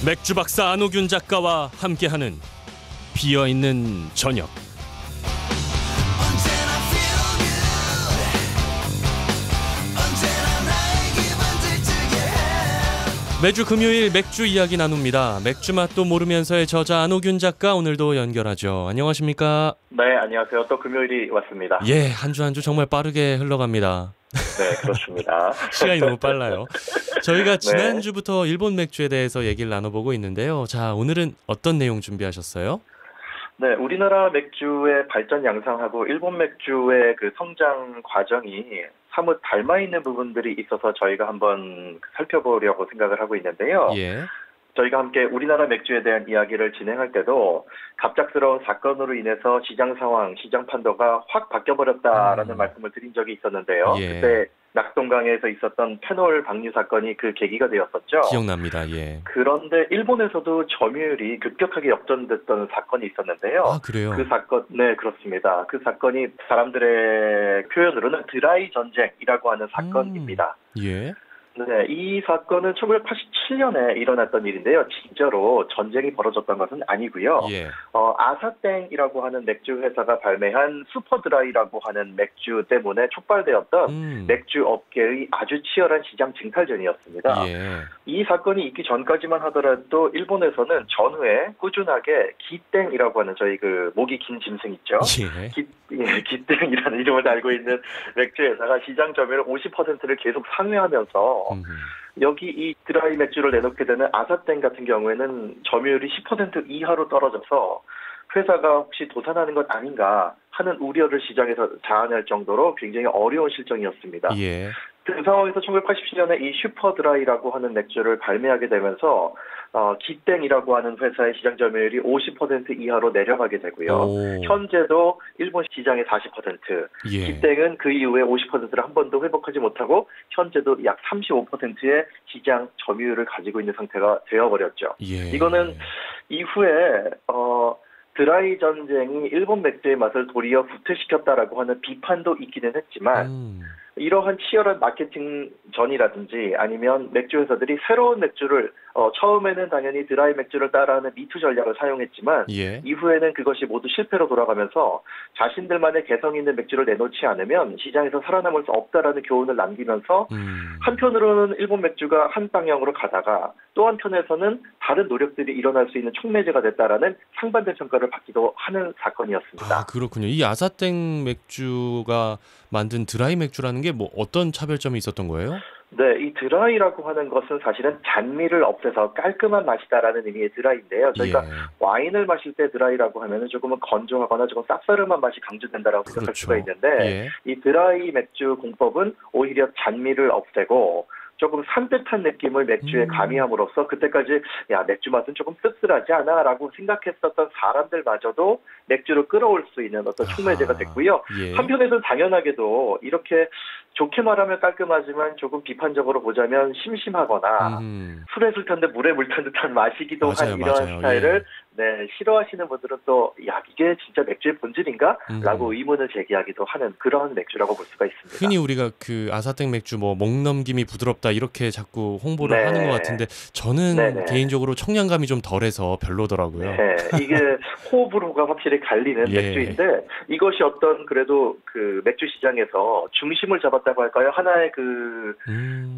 맥주 박사 안호균 작가와 함께하는 비어있는 저녁. 매주 금요일 맥주 이야기 나눕니다. 맥주 맛도 모르면서의 저자 안호균 작가 오늘도 연결하죠. 안녕하십니까? 네, 안녕하세요. 또 금요일이 왔습니다. 예, 한 주 한 주 정말 빠르게 흘러갑니다. 네, 그렇습니다. 시간이 너무 빨라요. 저희가 지난주부터 일본 맥주에 대해서 얘기를 나눠보고 있는데요. 자, 오늘은 어떤 내용 준비하셨어요? 네, 우리나라 맥주의 발전 양상하고 일본 맥주의 그 성장 과정이 사뭇 닮아 있는 부분들이 있어서 저희가 한번 살펴보려고 생각을 하고 있는데요. 예. 저희가 함께 우리나라 맥주에 대한 이야기를 진행할 때도 갑작스러운 사건으로 인해서 시장 상황, 시장 판도가 확 바뀌어버렸다라는 말씀을 드린 적이 있었는데요. 예. 그때 낙동강에서 있었던 페놀 방류 사건이 그 계기가 되었었죠. 기억납니다. 예. 그런데 일본에서도 점유율이 급격하게 역전됐던 사건이 있었는데요. 아, 그래요? 그 사건, 네, 그렇습니다. 그 사건이 사람들의 표현으로는 드라이 전쟁이라고 하는 사건입니다. 예. 네, 이 사건은 1987년에 일어났던 일인데요. 진짜로 전쟁이 벌어졌던 것은 아니고요. 예. 아사땡이라고 하는 맥주 회사가 발매한 슈퍼드라이라고 하는 맥주 때문에 촉발되었던 맥주 업계의 아주 치열한 시장 증탈전이었습니다. 예. 이 사건이 있기 전까지만 하더라도 일본에서는 전후에 꾸준하게 기땡이라고 하는 저희 그 목이 긴 짐승 있죠. 기땡이라는 이름을 달고 있는 맥주 회사가 시장 점유율 50%를 계속 상회하면서 여기 이 드라이 맥주를 내놓게 되는 아사땡 같은 경우에는 점유율이 10% 이하로 떨어져서 회사가 혹시 도산하는 것 아닌가 하는 우려를 시장에서 자아낼 정도로 굉장히 어려운 실정이었습니다. 예. 그 상황에서 1987년에 이 슈퍼드라이라고 하는 맥주를 발매하게 되면서 기땡이라고 하는 회사의 시장 점유율이 50% 이하로 내려가게 되고요. 오. 현재도 일본 시장의 40%, 예. 기땡은 그 이후에 50%를 한 번도 회복하지 못하고 현재도 약 35%의 시장 점유율을 가지고 있는 상태가 되어버렸죠. 예. 이거는 이후에 드라이 전쟁이 일본 맥주의 맛을 도리어 후퇴시켰다라고 하는 비판도 있기는 했지만 이러한 치열한 마케팅 전이라든지 아니면 맥주 회사들이 새로운 맥주를 처음에는 당연히 드라이 맥주를 따라하는 미투 전략을 사용했지만 예. 이후에는 그것이 모두 실패로 돌아가면서 자신들만의 개성 있는 맥주를 내놓지 않으면 시장에서 살아남을 수 없다라는 교훈을 남기면서 한편으로는 일본 맥주가 한 방향으로 가다가 또 한편에서는 다른 노력들이 일어날 수 있는 촉매제가 됐다라는 상반된 평가를 받기도 하는 사건이었습니다. 아, 그렇군요. 이 아사땡 맥주가 만든 드라이 맥주라는 게 뭐 어떤 차별점이 있었던 거예요? 네, 이 드라이라고 하는 것은 사실은 잔미를 없애서 깔끔한 맛이다라는 의미의 드라이인데요. 저희가 예. 와인을 마실 때 드라이라고 하면은 조금은 건조하거나 조금 쌉싸름한 맛이 강조된다라고 생각할 그렇죠. 수가 있는데 예. 이 드라이 맥주 공법은 오히려 잔미를 없애고 조금 산뜻한 느낌을 맥주에 가미함으로써 그때까지 야 맥주 맛은 조금 씁쓸하지 않아? 라고 생각했었던 사람들마저도 맥주를 끌어올 수 있는 어떤 촉매제가 됐고요. 예. 한편에서는 당연하게도 이렇게 좋게 말하면 깔끔하지만 조금 비판적으로 보자면 심심하거나 술에 술 텐데 물에 물 탄 듯한 맛이기도 맞아요, 한 이런 맞아요. 스타일을 예. 네, 싫어하시는 분들은 또 야 이게 진짜 맥주의 본질인가? 라고 의문을 제기하기도 하는 그런 맥주라고 볼 수가 있습니다. 흔히 우리가 그 아사땡 맥주 뭐 목 넘김이 부드럽다 이렇게 자꾸 홍보를 네. 하는 것 같은데 저는 네네. 개인적으로 청량감이 좀 덜해서 별로더라고요. 네, 이게 호불호가 확실히 갈리는 예. 맥주인데 이것이 어떤 그래도 그 맥주 시장에서 중심을 잡았다고 할까요? 하나의 그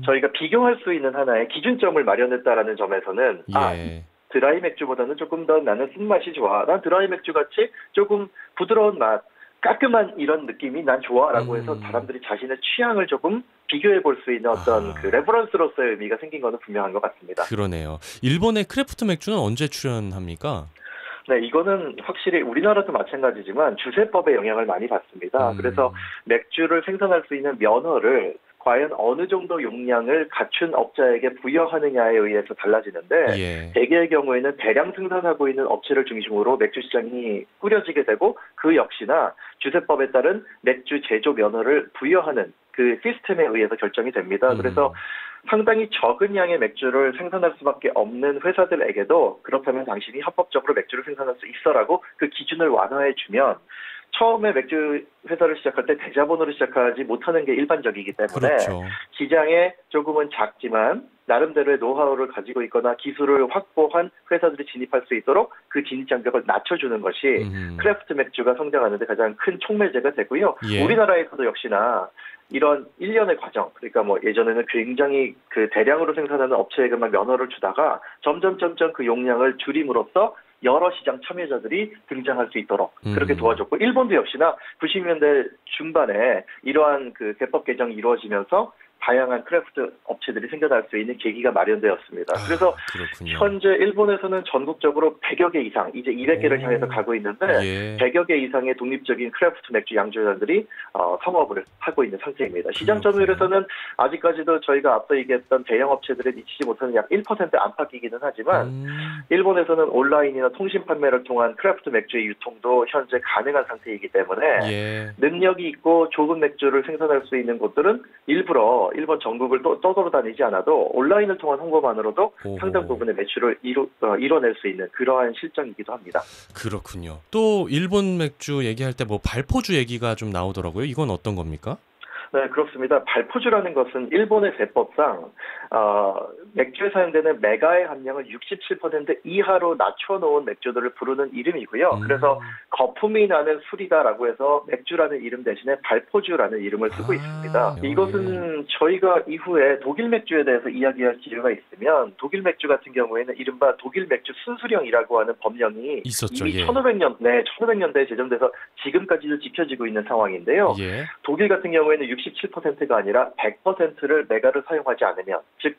저희가 비교할 수 있는 하나의 기준점을 마련했다라는 점에서는 예. 드라이 맥주보다는 조금 더 나는 쓴맛이 좋아. 난 드라이 맥주 같이 조금 부드러운 맛, 깔끔한 이런 느낌이 난 좋아라고 해서 사람들이 자신의 취향을 조금 비교해 볼 수 있는 어떤 그 레퍼런스로서의 의미가 생긴 것은 분명한 것 같습니다. 그러네요. 일본의 크래프트 맥주는 언제 출연합니까? 네, 이거는 확실히 우리나라도 마찬가지지만 주세법의 영향을 많이 받습니다. 그래서 맥주를 생산할 수 있는 면허를 과연 어느 정도 용량을 갖춘 업자에게 부여하느냐에 의해서 달라지는데 예. 대개의 경우에는 대량 생산하고 있는 업체를 중심으로 맥주 시장이 꾸려지게 되고 그 역시나 주세법에 따른 맥주 제조 면허를 부여하는 그 시스템에 의해서 결정이 됩니다. 그래서 상당히 적은 양의 맥주를 생산할 수밖에 없는 회사들에게도 그렇다면 당신이 합법적으로 맥주를 생산할 수 있어라고 그 기준을 완화해주면 처음에 맥주 회사를 시작할 때 대자본으로 시작하지 못하는 게 일반적이기 때문에 그렇죠. 시장에 조금은 작지만 나름대로의 노하우를 가지고 있거나 기술을 확보한 회사들이 진입할 수 있도록 그 진입 장벽을 낮춰주는 것이 크래프트 맥주가 성장하는 데 가장 큰 촉매제가 되고요. 예. 우리나라에서도 역시나 이런 일련의 과정, 그러니까 뭐 예전에는 굉장히 그 대량으로 생산하는 업체에게만 면허를 주다가 점점 그 용량을 줄임으로써 여러 시장 참여자들이 등장할 수 있도록 그렇게 도와줬고, 일본도 역시나 90년대 중반에 이러한 그 개법 개정이 이루어지면서 다양한 크래프트 업체들이 생겨날 수 있는 계기가 마련되었습니다. 그래서 그렇군요. 현재 일본에서는 전국적으로 100여 개 이상, 이제 200개를 향해서 가고 있는데 예. 100여 개 이상의 독립적인 크래프트 맥주 양조장들이 성업을 하고 있는 상태입니다. 시장 점유율에서는 아직까지도 저희가 앞서 얘기했던 대형 업체들에 미치지 못하는 약 1% 안팎이기는 하지만 일본에서는 온라인이나 통신 판매를 통한 크래프트 맥주의 유통도 현재 가능한 상태이기 때문에 예. 능력이 있고 좋은 맥주를 생산할 수 있는 곳들은 일부러 일본 전국을 떠돌아다니지 않아도 온라인을 통한 홍보만으로도 상당 부분의 매출을 이뤄낼 수 있는 그러한 실정이기도 합니다. 그렇군요. 또 일본 맥주 얘기할 때 뭐 발포주 얘기가 좀 나오더라고요. 이건 어떤 겁니까? 네, 그렇습니다. 발포주라는 것은 일본의 세법상 맥주에 사용되는 메가의 함량을 67% 이하로 낮춰놓은 맥주들을 부르는 이름이고요. 그래서 거품이 나는 술이다라고 해서 맥주라는 이름 대신에 발포주라는 이름을 쓰고 있습니다. 이것은 저희가 이후에 독일 맥주에 대해서 이야기할 기회가 있으면 독일 맥주 같은 경우에는 이른바 독일 맥주 순수령이라고 하는 법령이 있었죠. 이미 예. 1500년대에 제정돼서 지금까지도 지켜지고 있는 상황인데요. 예. 독일 같은 경우에는 67%가 아니라 100%를 메가를 사용하지 않으면, 즉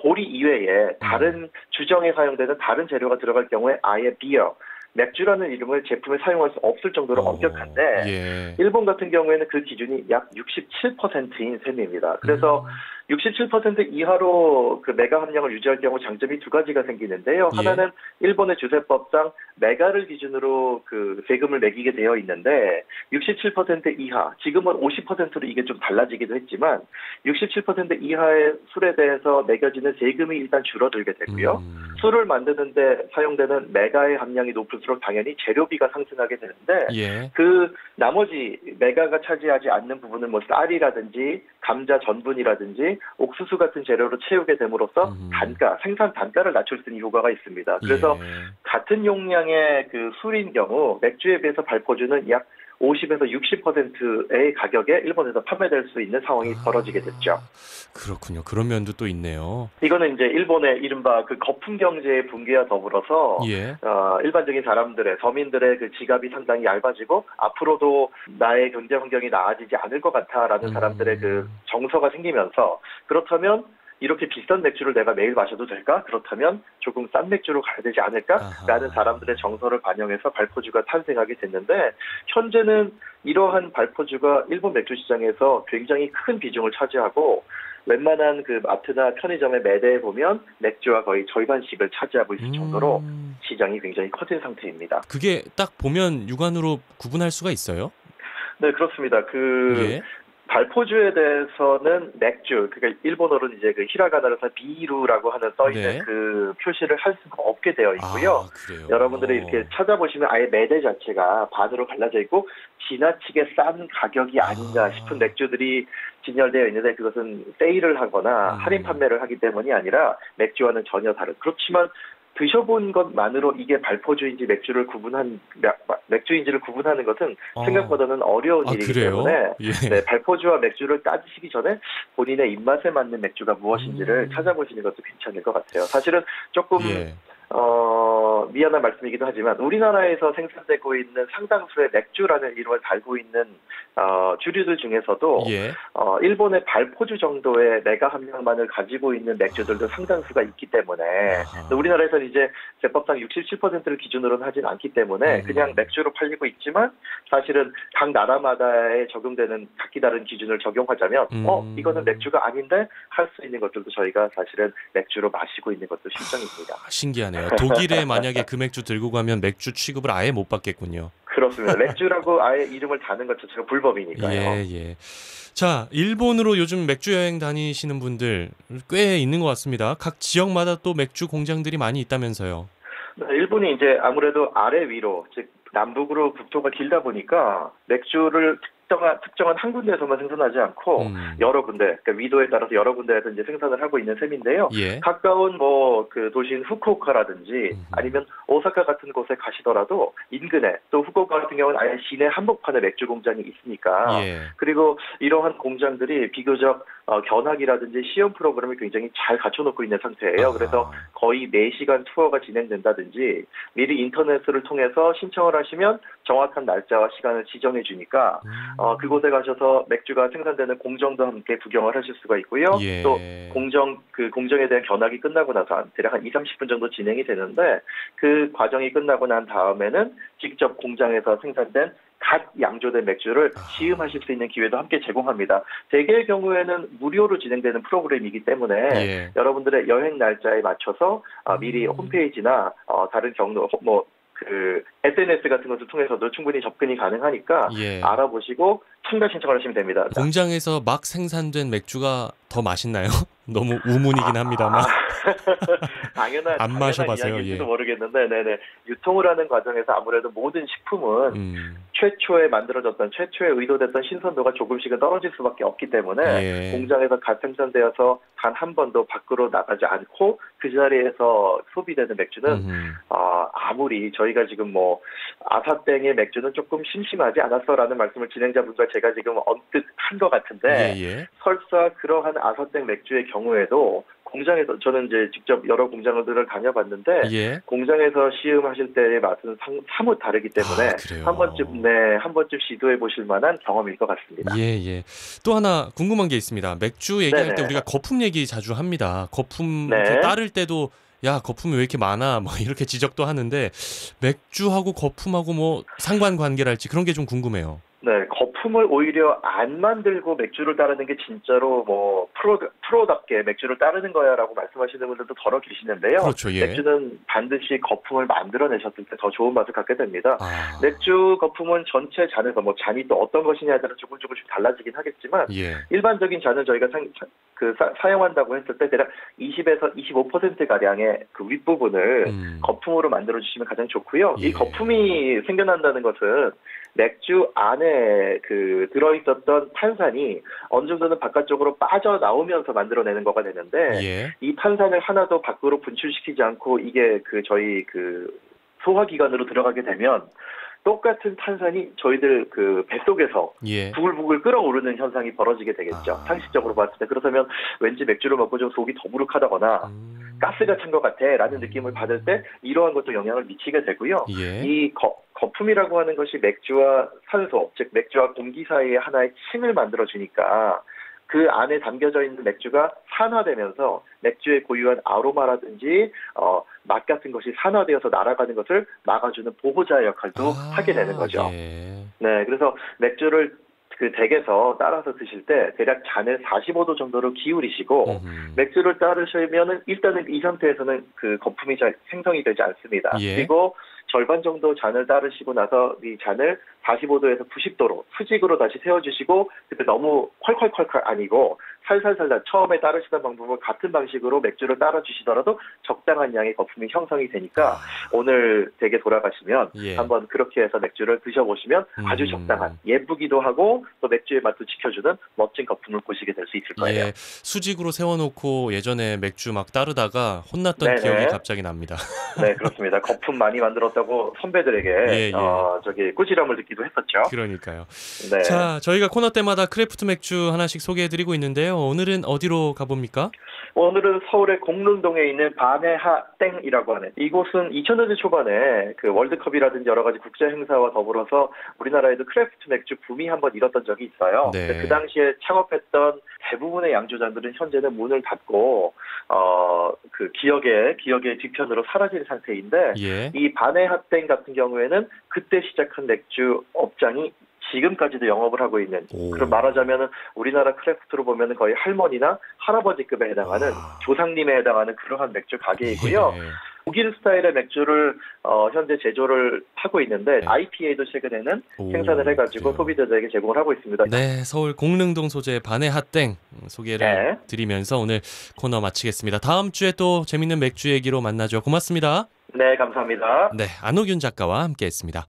보리 이외에 다른 주정에 사용되는 다른 재료가 들어갈 경우에 아예 비어, 맥주라는 이름을 제품에 사용할 수 없을 정도로 엄격한데 예. 일본 같은 경우에는 그 기준이 약 67%인 셈입니다. 그래서 67% 이하로 그 메가 함량을 유지할 경우 장점이 두 가지가 생기는데요. 예. 하나는 일본의 주세법상 메가를 기준으로 그 세금을 매기게 되어 있는데 67% 이하, 지금은 50%로 이게 좀 달라지기도 했지만 67% 이하의 술에 대해서 매겨지는 세금이 일단 줄어들게 되고요. 술을 만드는데 사용되는 메가의 함량이 높을수록 당연히 재료비가 상승하게 되는데 예. 그 나머지 메가가 차지하지 않는 부분은 뭐 쌀이라든지 감자 전분이라든지 옥수수 같은 재료로 채우게 됨으로써 생산 단가를 낮출 수 있는 효과가 있습니다. 그래서 예. 같은 용량의 그 술인 경우 맥주에 비해서 발포주는 약 50에서 60%의 가격에 일본에서 판매될 수 있는 상황이 벌어지게 됐죠. 그렇군요. 그런 면도 또 있네요. 이거는 이제 일본의 이른바 그 거품 경제의 붕괴와 더불어서 예. 일반적인 사람들의 서민들의 그 지갑이 상당히 얇아지고 앞으로도 나의 경제 환경이 나아지지 않을 것 같아라는 사람들의 그 정서가 생기면서, 그렇다면 이렇게 비싼 맥주를 내가 매일 마셔도 될까? 그렇다면 조금 싼 맥주로 가야 되지 않을까?라는 사람들의 정서를 반영해서 발포주가 탄생하게 됐는데, 현재는 이러한 발포주가 일본 맥주 시장에서 굉장히 큰 비중을 차지하고 웬만한 그 마트나 편의점의 매대에 보면 맥주와 거의 절반씩을 차지하고 있을 정도로 시장이 굉장히 커진 상태입니다. 그게 딱 보면 육안으로 구분할 수가 있어요? 네, 그렇습니다. 예. 발포주에 대해서는 맥주, 그러니까 일본어로는 이제 그 히라가나로 비루라고 하는 써있는 네. 그 표시를 할 수가 없게 되어 있고요. 그래요? 여러분들이 이렇게 찾아보시면 아예 매대 자체가 반으로 갈라져 있고 지나치게 싼 가격이 아닌가 싶은 맥주들이 진열되어 있는데, 그것은 세일을 하거나 할인 판매를 하기 때문이 아니라 맥주와는 전혀 다른, 그렇지만 드셔본 것만으로 이게 발포주인지 맥주인지를 구분하는 것은 생각보다는 어려운 일이기 그래요? 때문에 예. 네, 발포주와 맥주를 따지시기 전에 본인의 입맛에 맞는 맥주가 무엇인지를 찾아보시는 것도 괜찮을 것 같아요. 사실은 조금 예. 미안한 말씀이기도 하지만 우리나라에서 생산되고 있는 상당수의 맥주라는 이름을 달고 있는 주류들 중에서도 예. 일본의 발포주 정도의 메가 함량만을 가지고 있는 맥주들도 상당수가 있기 때문에 우리나라에서는 이제 제법상 67%를 기준으로는 하진 않기 때문에 그냥 맥주로 팔리고 있지만, 사실은 각 나라마다에 적용되는 각기 다른 기준을 적용하자면 이거는 맥주가 아닌데 할 수 있는 것들도 저희가 사실은 맥주로 마시고 있는 것도 실정입니다. 신기하네요. 독일에 만약에 그 맥주 들고 가면 맥주 취급을 아예 못 받겠군요. 그렇습니다. 맥주라고 아예 이름을 다는 것 자체가 불법이니까요. 예. 자, 일본으로 요즘 맥주 여행 다니시는 분들 꽤 있는 것 같습니다. 각 지역마다 또 맥주 공장들이 많이 있다면서요. 일본이 이제 아무래도 아래 위로, 즉 남북으로 국토가 길다 보니까 맥주를 특정한 한 군데에서만 생산하지 않고 여러 군데, 그러니까 위도에 따라서 여러 군데에서 이제 생산을 하고 있는 셈인데요. 예. 가까운 뭐 그 도시인 후쿠오카라든지 아니면 오사카 같은 곳에 가시더라도 인근에, 또 후쿠오카 같은 경우는 아예 시내 한복판에 맥주 공장이 있으니까 예. 그리고 이러한 공장들이 비교적 견학이라든지 시험 프로그램을 굉장히 잘 갖춰놓고 있는 상태예요. 그래서 거의 4시간 투어가 진행된다든지 미리 인터넷을 통해서 신청을 하시면 정확한 날짜와 시간을 지정해 주니까 그곳에 가셔서 맥주가 생산되는 공정도 함께 구경을 하실 수가 있고요. 예. 또 공정에 대한 견학이 끝나고 나서 대략 한 2-30분 정도 진행이 되는데 그 과정이 끝나고 난 다음에는 직접 공장에서 생산된 갓 양조된 맥주를 시음하실 수 있는 기회도 함께 제공합니다. 대개의 경우에는 무료로 진행되는 프로그램이기 때문에 예. 여러분들의 여행 날짜에 맞춰서 미리 홈페이지나 다른 경로 SNS 같은 것을 통해서도 충분히 접근이 가능하니까 예. 알아보시고 참가 신청을 하시면 됩니다. 공장에서 막 생산된 맥주가 더 맛있나요? 너무 우문이긴 합니다만. 안 마셔봐서요. 이야기일지도 예. 모르겠는데, 네네. 유통을 하는 과정에서 아무래도 모든 식품은 최초에 만들어졌던, 최초에 의도됐던 신선도가 조금씩은 떨어질 수밖에 없기 때문에 예. 공장에서 갓 생산되어서 단 한 번도 밖으로 나가지 않고 그 자리에서 소비되는 맥주는 아무리 저희가 지금 뭐 아사땡의 맥주는 조금 심심하지 않았어라는 말씀을 진행자분과 제가 지금 언뜻 한 것 같은데 예. 설사 그러한 아사땡 맥주의 경우에도 공장에서 저는 이제 직접 여러 공장들을 다녀봤는데 예. 공장에서 시음하실 때의 맛은 사뭇 다르기 때문에 그래요? 한 번쯤 시도해 보실 만한 경험일 것 같습니다. 예. 또 하나 궁금한 게 있습니다. 맥주 얘기할 네네. 때 우리가 거품 얘기 자주 합니다. 거품 네. 이렇게 따를 때도 야, 거품이 왜 이렇게 많아? 뭐 이렇게 지적도 하는데 맥주하고 거품하고 뭐 상관관계랄지 그런 게 좀 궁금해요. 네, 거품을 오히려 안 만들고 맥주를 따르는 게 진짜로 뭐 프로답게 맥주를 따르는 거야라고 말씀하시는 분들도 더러 계시는데요. 그렇죠, 예. 맥주는 반드시 거품을 만들어내셨을 때 더 좋은 맛을 갖게 됩니다. 맥주 거품은 전체 잔에서 뭐 잔이 또 어떤 것이냐에 따라 조금씩 달라지긴 하겠지만 예. 일반적인 잔을 저희가 사용한다고 했을 때 대략 20에서 25% 가량의 그 윗부분을 거품으로 만들어 주시면 가장 좋고요. 예. 이 거품이 생겨난다는 것은 맥주 안에 들어있었던 탄산이 어느 정도는 바깥쪽으로 빠져나오면서 만들어내는 거가 되는데 예. 이 탄산을 하나도 밖으로 분출시키지 않고 이게 저희 소화기관으로 들어가게 되면 똑같은 탄산이 저희들 뱃속에서 예. 부글부글 끓어오르는 현상이 벌어지게 되겠죠. 상식적으로 봤을 때. 그렇다면 왠지 맥주를 먹고 좀 속이 더부룩하다거나 가스가 찬 것 같아 라는 느낌을 받을 때 이러한 것도 영향을 미치게 되고요. 예. 이 거품이라고 하는 것이 맥주와 산소, 즉 맥주와 공기 사이에 하나의 층을 만들어주니까 그 안에 담겨져 있는 맥주가 산화되면서 맥주의 고유한 아로마라든지 맛 같은 것이 산화되어서 날아가는 것을 막아주는 보호자 역할도 하게 되는 거죠. 예. 네, 그래서 맥주를 댁에서 따라서 드실 때 대략 잔을 45도 정도로 기울이시고 맥주를 따르시면은 일단은 이 상태에서는 거품이 잘 생성이 되지 않습니다. 예. 그리고 절반 정도 잔을 따르시고 나서 이 잔을 45도에서 90도로 수직으로 다시 세워주시고 그때 너무 콸콸콸콸 아니고 살살살살 처음에 따르시던 방법은 같은 방식으로 맥주를 따라주시더라도 적당한 양의 거품이 형성이 되니까 오늘 댁에 돌아가시면 예. 한번 그렇게 해서 맥주를 드셔보시면 아주 적당한 예쁘기도 하고 또 맥주의 맛도 지켜주는 멋진 거품을 보시게 될 수 있을 거예요. 예. 수직으로 세워놓고 예전에 맥주 막 따르다가 혼났던 네네. 기억이 갑자기 납니다. 네, 그렇습니다. 거품 많이 만들었다고 선배들에게 꾸지람을 듣기도 했었죠. 그러니까요. 네. 자, 저희가 코너 때마다 크래프트 맥주 하나씩 소개해드리고 있는데요. 오늘은 어디로 가봅니까? 오늘은 서울의 공릉동에 있는 바네하 땡이라고 하는 이곳은 2000년대 초반에 월드컵이라든지 여러 가지 국제 행사와 더불어서 우리나라에도 크래프트 맥주 붐이 한번 일었던 적이 있어요. 네. 그 당시에 창업했던 대부분의 양조장들은 현재는 문을 닫고 기억의 뒤편으로 사라진 상태인데 예. 이 바네하 땡 같은 경우에는 그때 시작한 맥주 업장이 지금까지도 영업을 하고 있는 그럼 말하자면은 우리나라 크래프트로 보면은 거의 할머니나 할아버지급에 해당하는 조상님에 해당하는 그러한 맥주 가게이고요. 예. 독일 스타일의 맥주를 현재 제조를 하고 있는데 IPA도 최근에는 생산을 해가지고 소비자들에게 제공을 하고 있습니다. 네, 서울 공릉동 소재 바네하땡 소개를 드리면서 오늘 코너 마치겠습니다. 다음 주에 또 재밌는 맥주 얘기로 만나죠. 고맙습니다. 네, 감사합니다. 네, 안호균 작가와 함께했습니다.